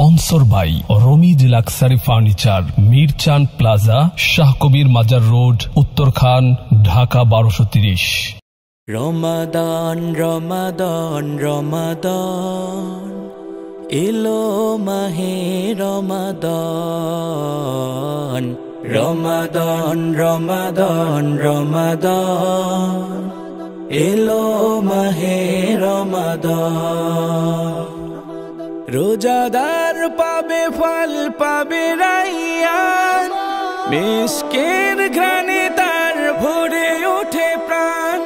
Sponsor by Ramiz luxury furniture, Mirchan plaza, Shah Kabir Mazar road, Uttarkhan, Dhaka 1230। Ramadan Ramadan Ramadan এলো মাহে রমাদান, রমাদান রমাদান রমাদান এলো মাহে রমাদান। রোজাদার পাবে ফল পাবে রাইয়ান, মিসকের ঘ্রাণে তার ভরে ওঠে প্রাণ।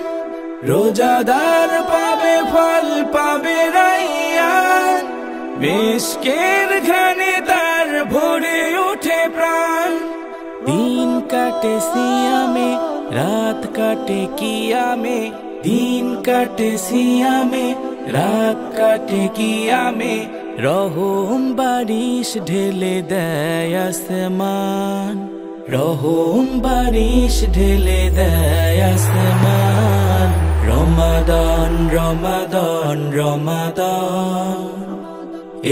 রোজাদার পাবে ফল পাবে রাইয়ান, মিসকের ঘ্রাণে তার ভরে ওঠে প্রাণ। দিন কাটে সিয়ামে রাত কাটে কিয়ামে, দিন কাটে সিয়ামে রাত কাটে কিয়ামে। রহম বারিশ ঢেলে দেয় আসমান, রহম বারিশ ঢেলে দেয় আসমান। রমাদান রমাদান রমাদান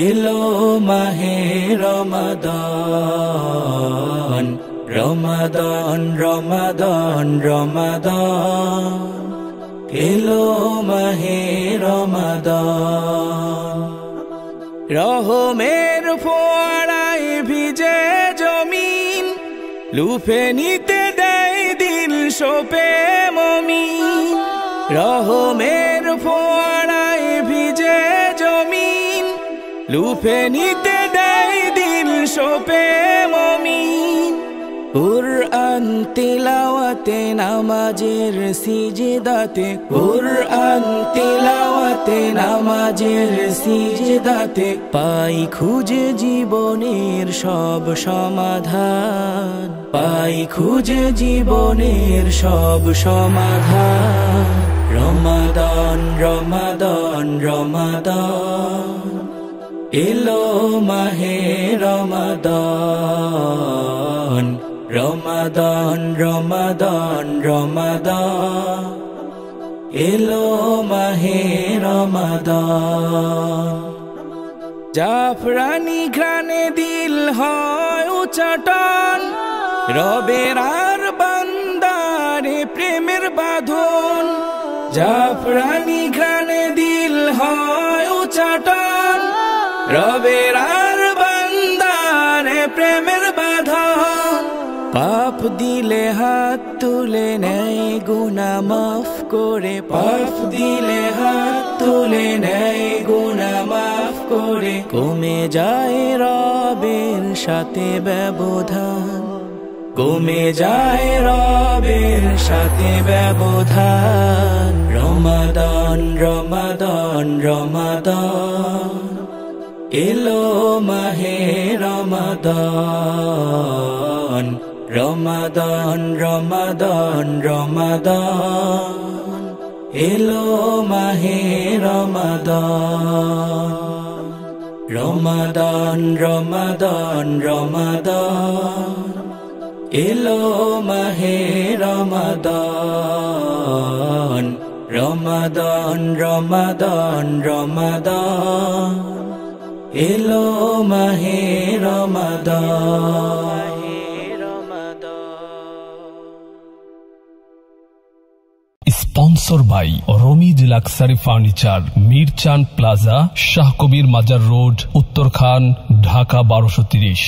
এলো মাহে রমাদান, রমাদান রমাদান রমাদান এলো মাহে রমাদান। রহমের ফোয়ারায় ভিজে জমিন, লুফে নিতে দেয় দিল শোপে মমিন। রহমের ফোয়ারায় ভিজে জমিন, লুফে নিতে দেয় দিল শোপে মমিন। কুরআন তিলাওয়াতে নামাজের সিজদাতে, কুরআন তিলাওয়াতে নামাজের সিজদাতে পাই খুঁজে জীবনের সব সমাধান, পাই খুঁজে জীবনের সব সমাধান। রমাদান রমাদান রমাদান এলো মাহে রমাদান, রমাদান রমাদান রমাদান এলো মাহে রমাদান। জাফরানি ঘ্রাণে দিল হয় উচাটন, রবের আর বান্দারে প্রেমের বাঁধন। জাফরানি ঘ্রাণে দিল হয় উচাটন, রবের আর বান্দারে প্রেমের বাঁধন। পাপ দিলে হাত তুলে নেয় গুনাহ মাফ করে, পাপ দিলে হাত তুলে নেয় গুনাহ মাফ করে। কমে যায় রবের সাথে ব্যবধান, কমে যায় রবের সাথে ব্যবধান। রমাদান রমাদান রমাদান এলো মাহে রমাদান, রমাদান রমাদান রমাদান এলো মাহে রমাদান। রমাদান রমাদান রমাদান এলো মাহে রমাদান, রমাদান রমাদান রমাদান এলো মাহে Ramadan. Sponsor by Ramiz luxury furniture, Mirchan plaza, Shah Kabir Mazar road, Uttarkhan, Dhaka 1230।